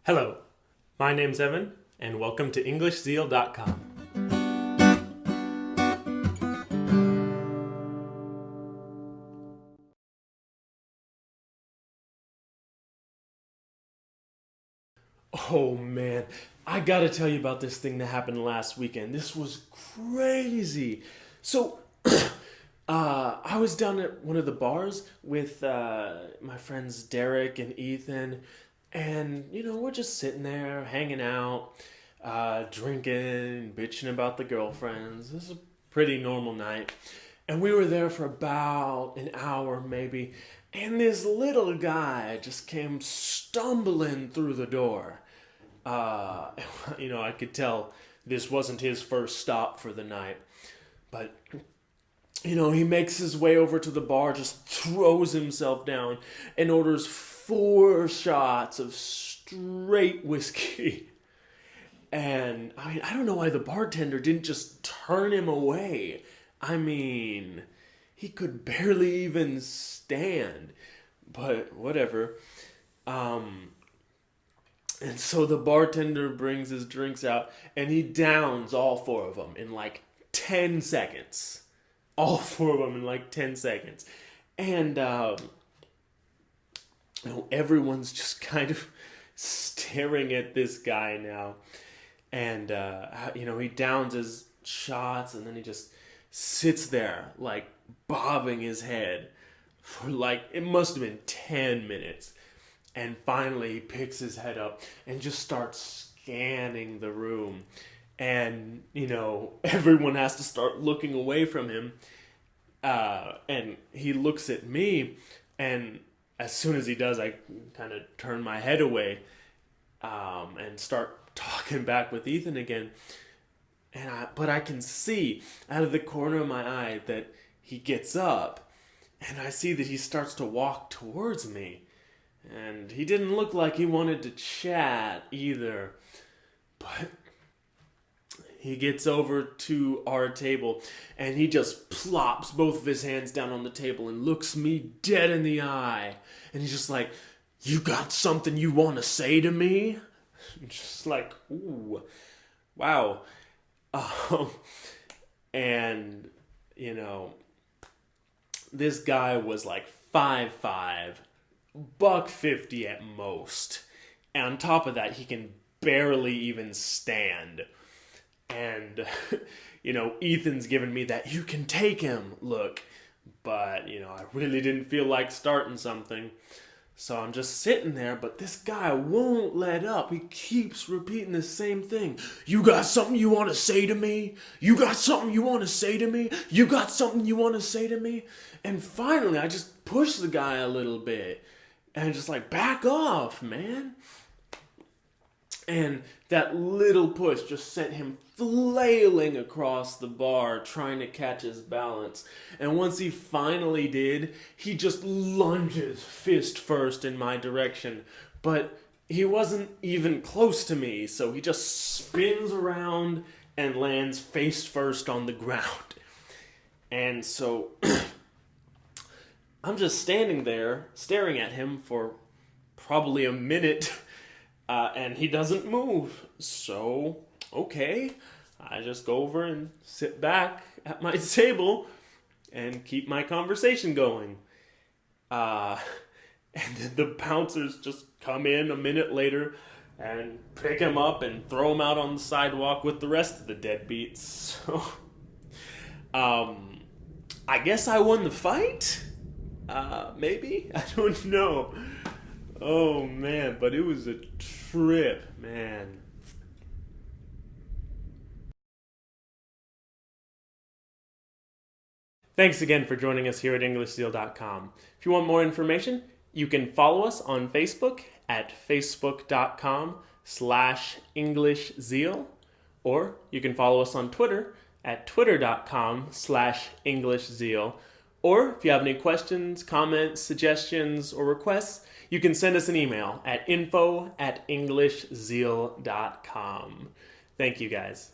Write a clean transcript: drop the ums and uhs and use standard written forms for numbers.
Hello, my name's Evan, and welcome to EnglishZeal.com. Oh man, I gotta tell you about this thing that happened last weekend. This was crazy. So, I was down at one of the bars with my friends Derek and Ethan, and we're just sitting there hanging out, drinking, bitching about the girlfriends. This is a pretty normal night. And we were there for about an hour maybe, and this little guy just came stumbling through the door. Uh, I could tell this wasn't his first stop for the night. But, he makes his way over to the bar, just throws himself down, and orders 4 shots of straight whiskey. And, I don't know why the bartender didn't just turn him away. He could barely even stand. But, whatever. And so the bartender brings his drinks out, and he downs all 4 of them in like 10 seconds. All 4 of them in like 10 seconds. And, everyone's just kind of staring at this guy now. And, he downs his shots, and then he just sits there, like, bobbing his head for, like, it must have been 10 minutes. And finally, he picks his head up and just starts scanning the room. And, everyone has to start looking away from him. And he looks at me, and as soon as he does, I kind of turn my head away and start talking back with Ethan again. But I can see out of the corner of my eye that he gets up, and I see that he starts to walk towards me. And he didn't look like he wanted to chat either. But he gets over to our table, and he just plops both of his hands down on the table and looks me dead in the eye. And he's just like, "You got something you want to say to me?" Just like, ooh, wow. And, this guy was like 5'5", $150 at most. And on top of that, he can barely even stand. And, Ethan's given me that "you can take him" look. But, I really didn't feel like starting something. So I'm just sitting there, but this guy won't let up. He keeps repeating the same thing. "You got something you want to say to me? You got something you want to say to me? You got something you want to say to me?" And finally, I just push the guy a little bit. And just like, "Back off, man." And that little push just sent him flailing across the bar, trying to catch his balance. And once he finally did, he just lunges fist first in my direction. But he wasn't even close to me, so he just spins around and lands face first on the ground. And so I'm just standing there, staring at him for probably a minute, and he doesn't move. So, okay, I just go over and sit back at my table and keep my conversation going. And then the bouncers just come in a minute later and pick him up and throw him out on the sidewalk with the rest of the deadbeats. So, I guess I won the fight? Maybe? I don't know. Oh, man, but it was a trip, man. Thanks again for joining us here at EnglishZeal.com. If you want more information, you can follow us on Facebook at facebook.com/EnglishZeal, or you can follow us on Twitter at twitter.com/EnglishZeal. Or if you have any questions, comments, suggestions, or requests, you can send us an email at info@englishzeal.com. Thank you, guys.